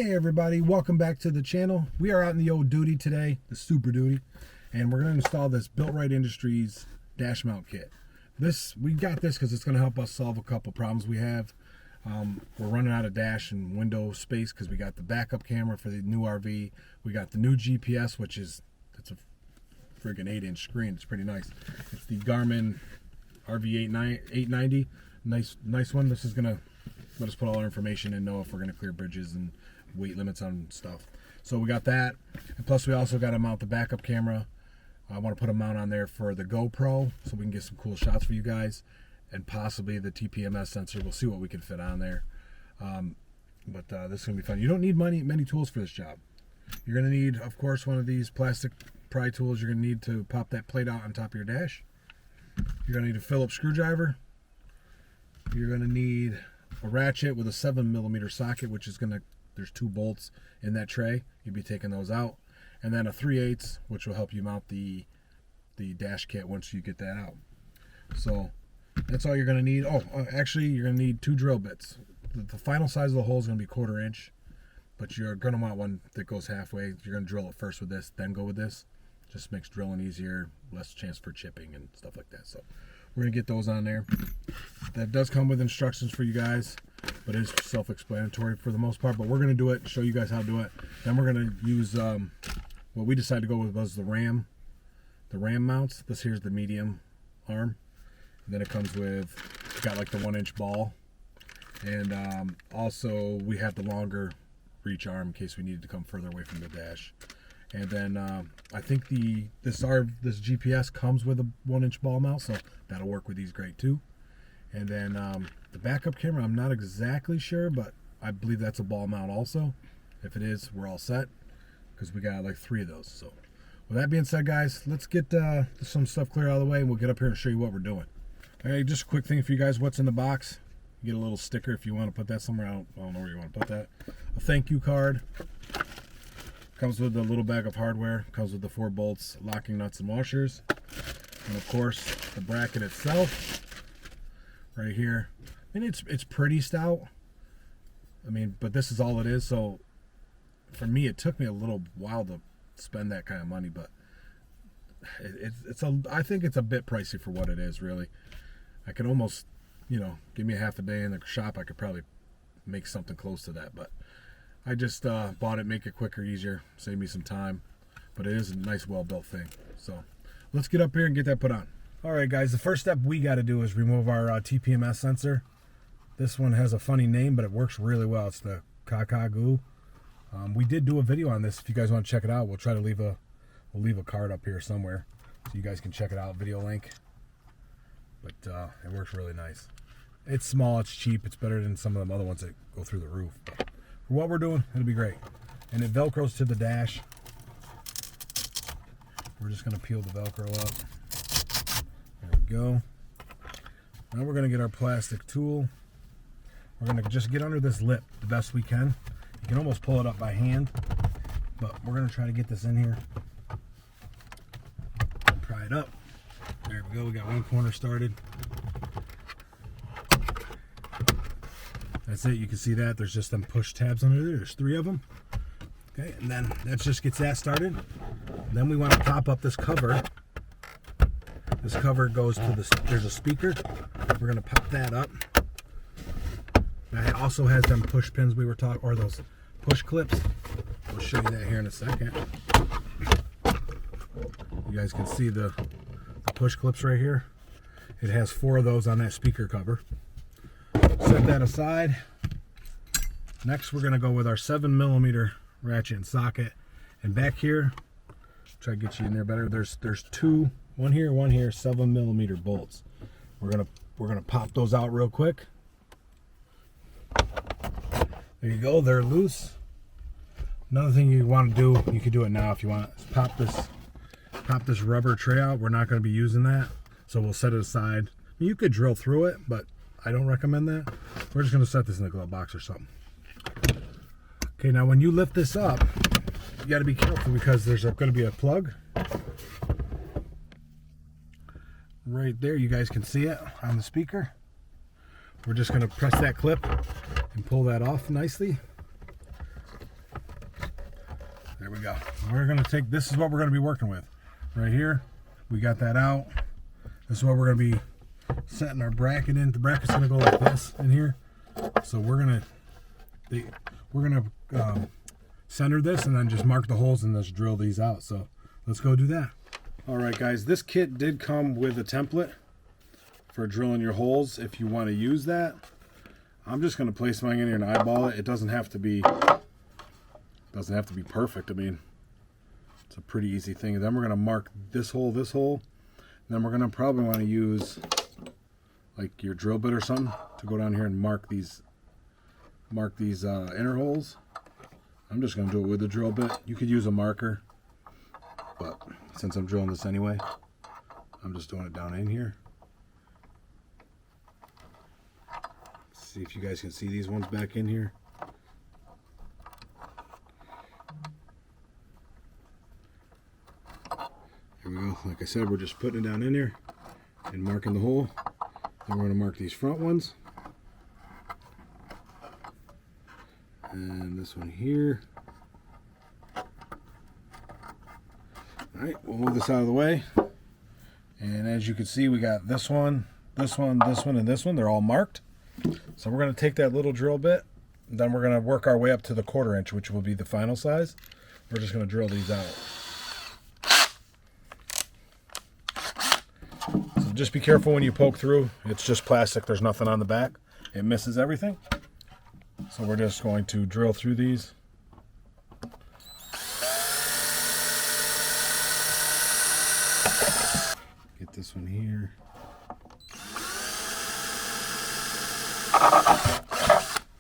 Hey everybody, welcome back to the channel. We are out in the old duty today, the Super Duty, and we're going to install this BuiltRight Industries dash mount kit. We got this because it's going to help us solve a couple problems we have. We're running out of dash and window space because we got the backup camera for the new RV. We got the new GPS, it's a friggin' 8-inch screen. It's pretty nice. It's the Garmin RV 890. Nice one. This is going to let us put all our information and know if we're going to clear bridges and weight limits on stuff. So we got that, and plus we also got to mount the backup camera. I want to put a mount on there for the GoPro so we can get some cool shots for you guys, and possibly the Tpms sensor. We'll see what we can fit on there. But this is going to be fun. You don't need many tools for this job. You're going to need, of course, one of these plastic pry tools. You're going to need to pop that plate out on top of your dash. You're going to need a Phillips screwdriver. You're going to need a ratchet with a 7mm socket, which is there's 2 bolts in that tray. You'll be taking those out. And then a 3/8, which will help you mount the dash kit once you get that out. So that's all you're going to need. Actually, you're going to need 2 drill bits. The final size of the hole is going to be 1/4 inch, but you're going to want one that goes halfway. You're going to drill it first with this, then go with this. Just makes drilling easier, less chance for chipping and stuff like that. So we're going to get those on there. That does come with instructions for you guys, but it's self-explanatory for the most part. But we're going to do it, show you guys how to do it. Then we're going to use what we decided to go with was the ram mounts. This here's the medium arm. And then it comes with, got like the 1-inch ball, and also we have the longer reach arm in case we needed to come further away from the dash. And then I think this GPS comes with a 1-inch ball mount, so that'll work with these great too. And then the backup camera, I'm not exactly sure, but I believe that's a ball mount also. If it is, we're all set because we got like 3 of those. So with that being said, guys, let's get some stuff clear out of the way, and we'll get up here and show you what we're doing. All right, just a quick thing for you guys. What's in the box? You get a little sticker if you want to put that somewhere. I don't know where you want to put that. A thank you card. Comes with a little bag of hardware. Comes with the 4 bolts, locking nuts, and washers. And of course, the bracket itself, right here. I mean, it's pretty stout. I mean, but this is all it is. So for me, it took me a little while to spend that kind of money, but I think it's a bit pricey for what it is, really. I could almost, give me a half a day in the shop, I could probably make something close to that, but I just bought it, make it quicker, easier, save me some time. But it is a nice, well-built thing. So let's get up here and get that put on. All right, guys, the first step we got to do is remove our Tpms sensor. This one has a funny name, but it works really well. It's the Kakagoo. We did do a video on this. If you guys want to check it out, we'll try to leave a card up here somewhere so you guys can check it out, video link. But it works really nice. It's small, it's cheap, it's better than some of them other ones that go through the roof. But for what we're doing, it'll be great. And it velcros to the dash. We're just gonna peel the Velcro up. There we go. Now we're gonna get our plastic tool. We're gonna just get under this lip the best we can. You can almost pull it up by hand, but we're gonna try to get this in here and pry it up. There we go, we got one corner started. That's it, you can see that. There's just them push tabs under there. There's 3 of them. Okay, and then that just gets that started. Then we want to pop up this cover. This cover goes to there's a speaker. We're gonna pop that up. That also has them push pins we were talking, or those push clips. We'll show you that here in a second. You guys can see the push clips right here. It has 4 of those on that speaker cover. Set that aside. Next, we're gonna go with our 7mm ratchet and socket. And back here, try to get you in there better. There's 2, one here, 7mm bolts. We're gonna pop those out real quick. There you go, they're loose. Another thing you want to do, you can do it now if you want, is pop this rubber tray out. We're not going to be using that, so we'll set it aside. You could drill through it, but I don't recommend that. We're just going to set this in the glove box or something. Okay, now when you lift this up, you got to be careful because there's going to be a plug right there. You guys can see it on the speaker. We're just going to press that clip and pull that off nicely. There we go. We're gonna take, this is what we're gonna be working with. Right here, we got that out. This is what we're gonna be setting our bracket in. The bracket's gonna go like this in here. So we're gonna center this and then just mark the holes and just drill these out. So let's go do that. All right, guys, this kit did come with a template for drilling your holes if you want to use that. I'm just going to place mine in here and eyeball it. It doesn't have to be perfect. I mean, it's a pretty easy thing. And then we're going to mark this hole, and then we're going to probably want to use like your drill bit or something to go down here and mark these inner holes. I'm just going to do it with the drill bit. You could use a marker, but since I'm drilling this anyway, I'm just doing it down in here. See if you guys can see these ones back in here. There we go. Like I said, we're just putting it down in there and marking the hole. Then we're going to mark these front ones. And this one here. Alright, we'll move this out of the way. And as you can see, we got this one, this one, this one, and this one. They're all marked. So we're going to take that little drill bit, and then we're going to work our way up to the 1/4 inch, which will be the final size. We're just going to drill these out. So just be careful when you poke through. It's just plastic. There's nothing on the back. It misses everything. So we're just going to drill through these. Get this one here.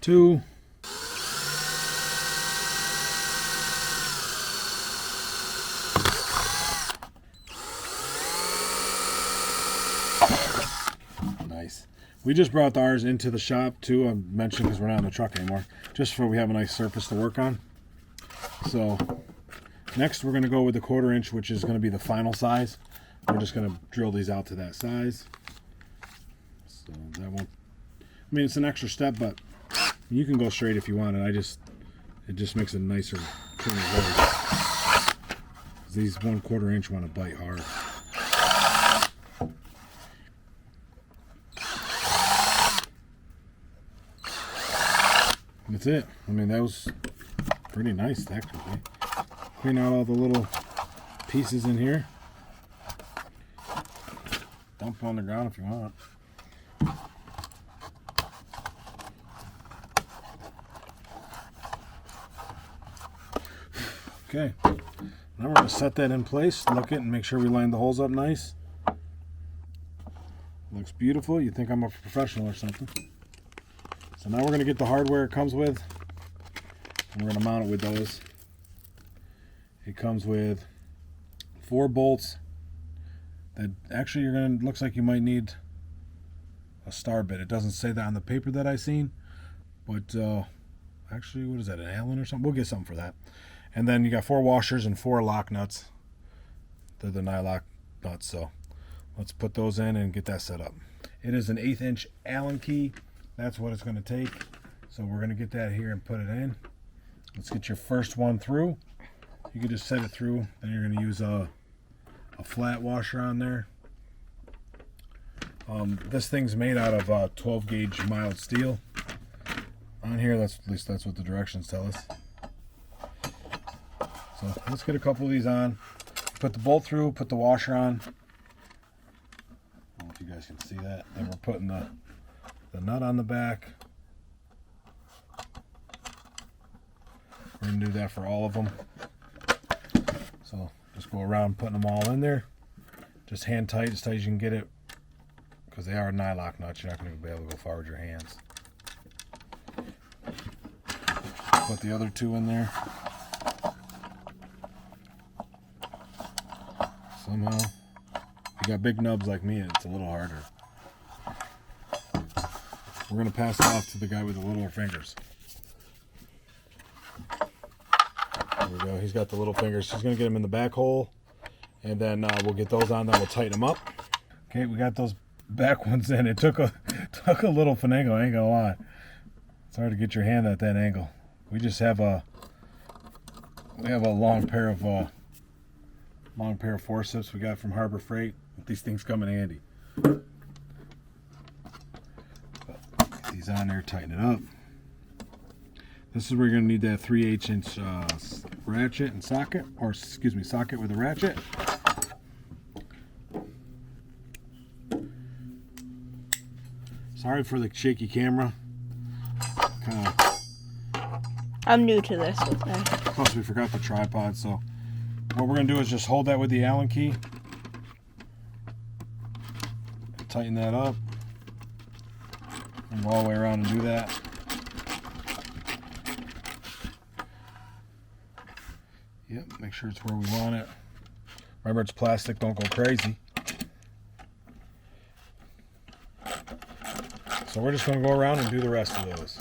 Two. Nice. We just brought ours into the shop too. I mentioned because we're not in the truck anymore, just so we have a nice surface to work on. So next we're going to go with the 1/4 inch, which is going to be the final size. We're just going to drill these out to that size. So that won't, I mean, it's an extra step, but you can go straight if you want, and it just makes it nicer, cleaner holes. These 1/4 inch want to bite hard. That's it. I mean, that was pretty nice, technically. Clean out all the little pieces in here. Dump them on the ground if you want. Okay, now we're going to set that in place, look it, and make sure we line the holes up nice. Looks beautiful. You think I'm a professional or something. So now we're going to get the hardware it comes with, and we're going to mount it with those. It comes with 4 bolts that actually you're going to, looks like you might need a star bit. It doesn't say that on the paper that I seen, but actually, what is that, an Allen or something? We'll get something for that. And then you got 4 washers and 4 lock nuts. They're the nylock nuts, so let's put those in and get that set up. It is an 1/8 inch Allen key. That's what it's going to take. So we're going to get that here and put it in. Let's get your first one through. You can just set it through. Then you're going to use a flat washer on there. This thing's made out of 12 gauge mild steel. On here, at least that's what the directions tell us. So let's get a couple of these on. Put the bolt through, put the washer on. I don't know if you guys can see that. Then we're putting the nut on the back. We're going to do that for all of them. So just go around putting them all in there. Just hand tight as you can get it, because they are nylock nuts. You're not going to be able to go far with your hands. Put the other 2 in there. Somehow, if you got big nubs like me, it's a little harder. We're going to pass it off to the guy with the littler fingers. There we go. He's got the little fingers. He's going to get them in the back hole, and then we'll get those on. Then we'll tighten them up. Okay, we got those back ones in. It took a little finagle. I ain't gonna lie. It's hard to get your hand at that angle. We just have a We have a long pair of forceps we got from Harbor Freight. These things come in handy. Get these on there, tighten it up. This is where you're going to need that 3/8 ratchet and socket, or excuse me, socket with a ratchet. Sorry for the shaky camera. I'm new to this. Plus we forgot the tripod, so what we're going to do is just hold that with the Allen key. Tighten that up. And go all the way around and do that. Yep, make sure it's where we want it. Remember, it's plastic, don't go crazy. So we're just going to go around and do the rest of those.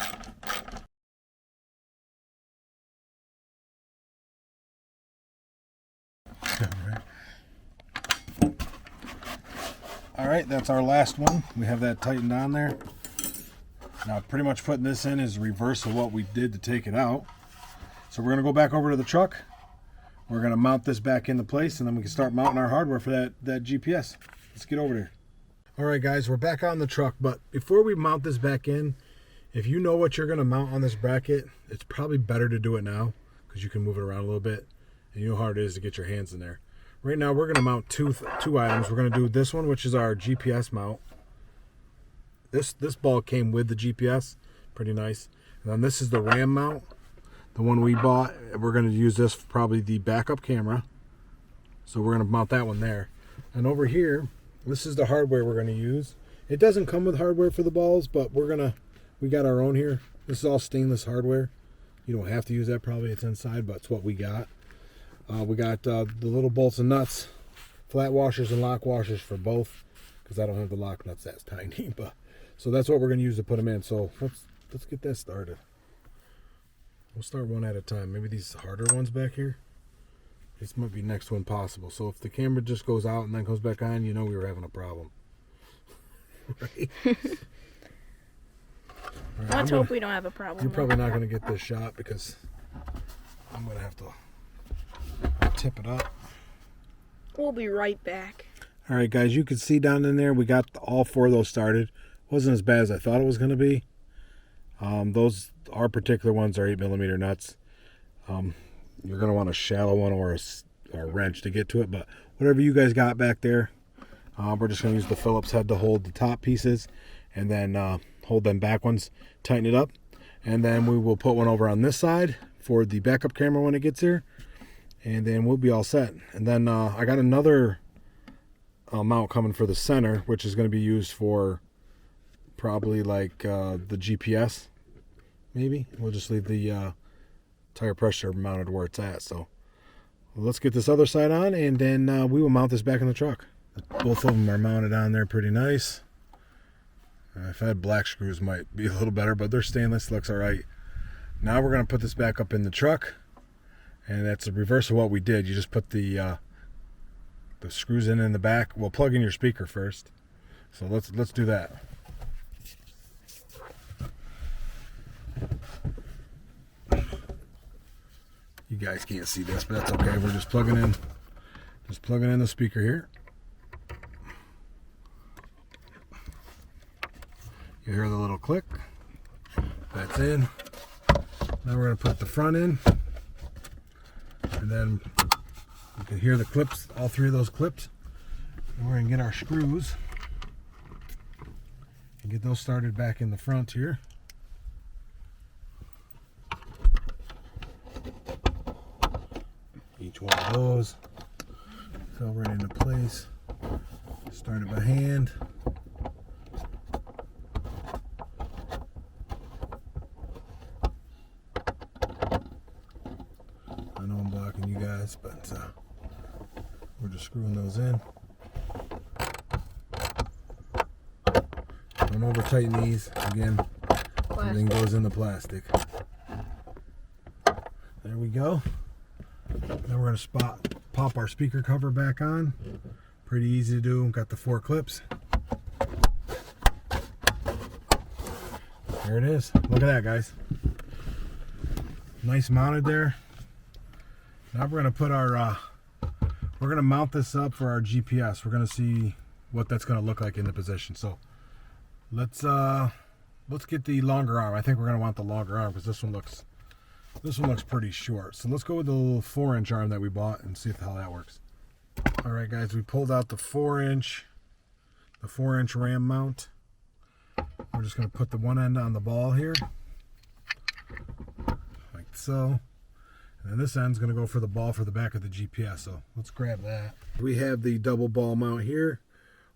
Alright, that's our last one. We have that tightened on there. Now pretty much putting this in is reverse of what we did to take it out. So we're going to go back over to the truck. We're going to mount this back into place, and then we can start mounting our hardware for that GPS. Let's get over there. Alright guys, we're back on the truck, but before we mount this back in, if you know what you're going to mount on this bracket, it's probably better to do it now because you can move it around a little bit, and you know how hard it is to get your hands in there. Right now we're going to mount two items. We're going to do this one, which is our GPS mount. This ball came with the GPS, pretty nice. And then this is the RAM mount, the one we bought. We're going to use this for probably the backup camera, so we're going to mount that one there. And over here, this is the hardware we're going to use. It doesn't come with hardware for the balls, but we got our own here. This is all stainless hardware. You don't have to use that, probably it's inside, but it's what we got. We got the little bolts and nuts, flat washers and lock washers for both, because I don't have the lock nuts that tiny. But so that's what we're going to use to put them in. So let's get that started. We'll start one at a time. Maybe these harder ones back here. This might be next one possible. So if the camera just goes out and then comes back on, you know we were having a problem. Right? Right, Let's hope we don't have a problem. You're probably not going to get this shot because I'm going to have to tip it up. We'll be right back. All right, guys, you can see down in there we got all four of those started. Wasn't as bad as I thought it was going to be. Our particular ones are 8mm nuts. You're going to want a shallow one or a wrench to get to it, but whatever you guys got back there, we're just going to use the Phillips head to hold the top pieces, and then hold them back ones, tighten it up, and then we will put one over on this side for the backup camera when it gets here, and then we'll be all set. And then I got another mount coming for the center, which is going to be used for probably like the GPS. Maybe we'll just leave the tire pressure mounted where it's at. So let's get this other side on, and then we will mount this back in the truck. Both of them are mounted on there pretty nice. If I had black screws, might be a little better, but they're stainless. Looks all right. Now we're going to put this back up in the truck, and that's the reverse of what we did. You just put the screws in the back. We'll plug in your speaker first. So let's do that. You guys can't see this, but that's okay. We're just plugging in the speaker here. You hear the little click. That's in. Now we're going to put the front in, and then you can hear the clips, all three of those clips. And we're going to get our screws and get those started back in the front here. Each one of those fell right into place. Started by hand. I know I'm blocking you guys, but we're just screwing those in. Don't over tighten these. Again, everything goes in the plastic. There we go. Now we're going to pop our speaker cover back on. Pretty easy to do. Got the 4 clips. There it is. Look at that, guys. Nice mounted there. Now we're gonna put our we're gonna mount this up for our GPS. We're gonna see what that's gonna look like in the position. So let's get the longer arm. I think we're gonna want the longer arm because this one looks pretty short. So let's go with the little 4-inch arm that we bought and see how that works. All right, guys, we pulled out the 4-inch ram mount. We're just gonna put the one end on the ball here, like so. And then this end's gonna go for the ball for the back of the GPS. So let's grab that. We have the double ball mount here.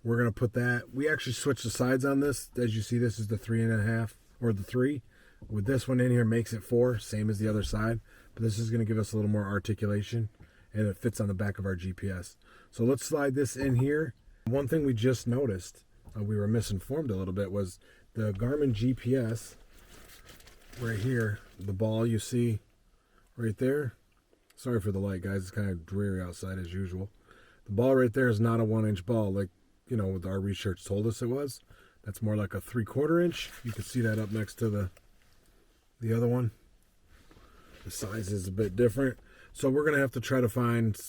We're gonna put that. We actually switched the sides on this. As you see, this is the 3.5 or the 3. With this one in here makes it 4, same as the other side. But this is gonna give us a little more articulation, and it fits on the back of our GPS. So let's slide this in here. One thing we just noticed, we were misinformed a little bit, was the Garmin GPS right here, the ball you see right there. Sorry for the light, guys. It's kind of dreary outside as usual. The ball right there is not a 1-inch ball like, you know, what our research told us it was. That's more like a 3/4 inch. You can see that up next to the other one. The size is a bit different. So we're going to have to try to find,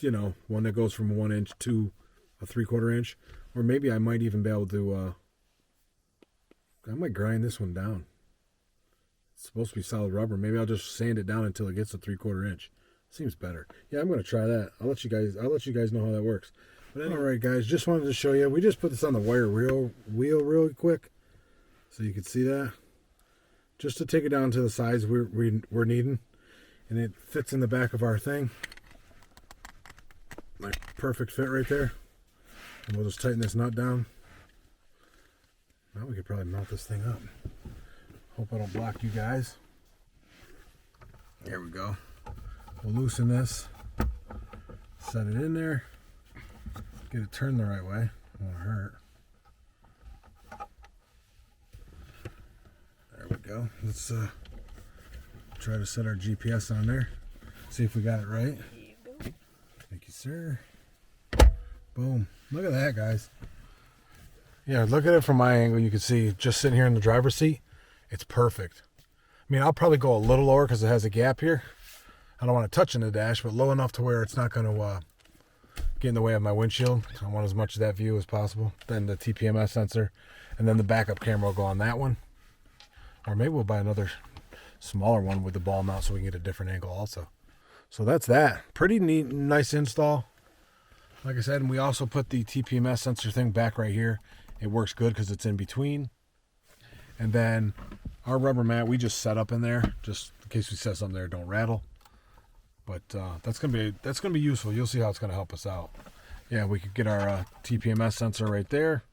you know, one that goes from a 1 inch to a 3/4 inch. Or maybe I might even be able to, I might grind this one down. It's supposed to be solid rubber. Maybe I'll just sand it down until it gets a 3/4 inch. Seems better. Yeah, I'm going to try that. I'll let you guys know how that works. But anyway, all right, guys, just wanted to show you. We just put this on the wire wheel really quick, so you can see that. Just to take it down to the size we're needing, and it fits in the back of our thing. Like perfect fit right there. And we'll just tighten this nut down. Now we could probably mount this thing up. Hope I don't block you guys. There we go. We'll loosen this, set it in there, get it turned the right way. Won't hurt. There we go. Let's try to set our GPS on there. See if we got it right. Thank you, sir. Boom. Look at that, guys. Yeah, look at it from my angle. You can see just sitting here in the driver's seat, it's perfect. I mean, I'll probably go a little lower because it has a gap here. I don't want to touch in the dash, but low enough to where it's not going to get in the way of my windshield. I want as much of that view as possible. Then the Tpms sensor, and then the backup camera will go on that one. Or maybe we'll buy another smaller one with the ball mount so we can get a different angle also. So that's that. Pretty neat, nice install. Like I said, and we also put the Tpms sensor thing back right here. It works good because it's in between. And then our rubber mat, we just set up in there, just in case we set something there, don't rattle. But that's gonna be useful. You'll see how it's gonna help us out. Yeah, we could get our Tpms sensor right there.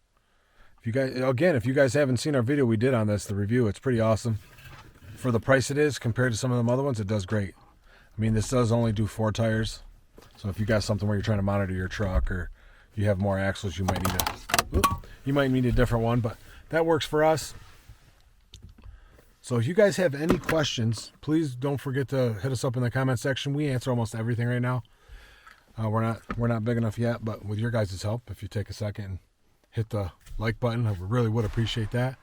If you guys haven't seen our video we did on this, the review, it's pretty awesome. For the price it is compared to some of them other ones, it does great. I mean, this does only do 4 tires. So if you got something where you're trying to monitor your truck or you have more axles, you might need a different one, but that works for us. So if you guys have any questions, please don't forget to hit us up in the comment section. We answer almost everything right now. We're not big enough yet, but with your guys' help, if you take a second and hit the like button, I really would appreciate that.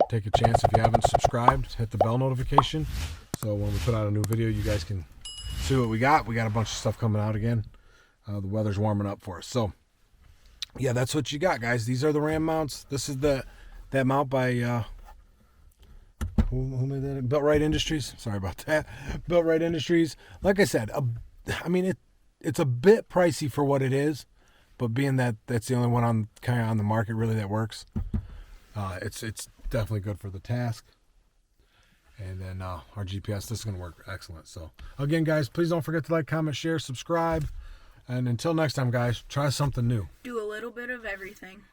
Take a chance. If you haven't subscribed, hit the bell notification. So when we put out a new video, you guys can see what we got. We got a bunch of stuff coming out again. The weather's warming up for us. So yeah, that's what you got, guys. These are the ram mounts. This is that mount by who made that? BuiltRight Industries. Sorry about that. BuiltRight Industries. Like I said, I mean it's a bit pricey for what it is, but being that that's the only one on the market really that works, it's definitely good for the task. And then our GPS, this is going to work excellent. So again, guys, please don't forget to like, comment, share, subscribe. And until next time, guys, try something new. Do a little bit of everything.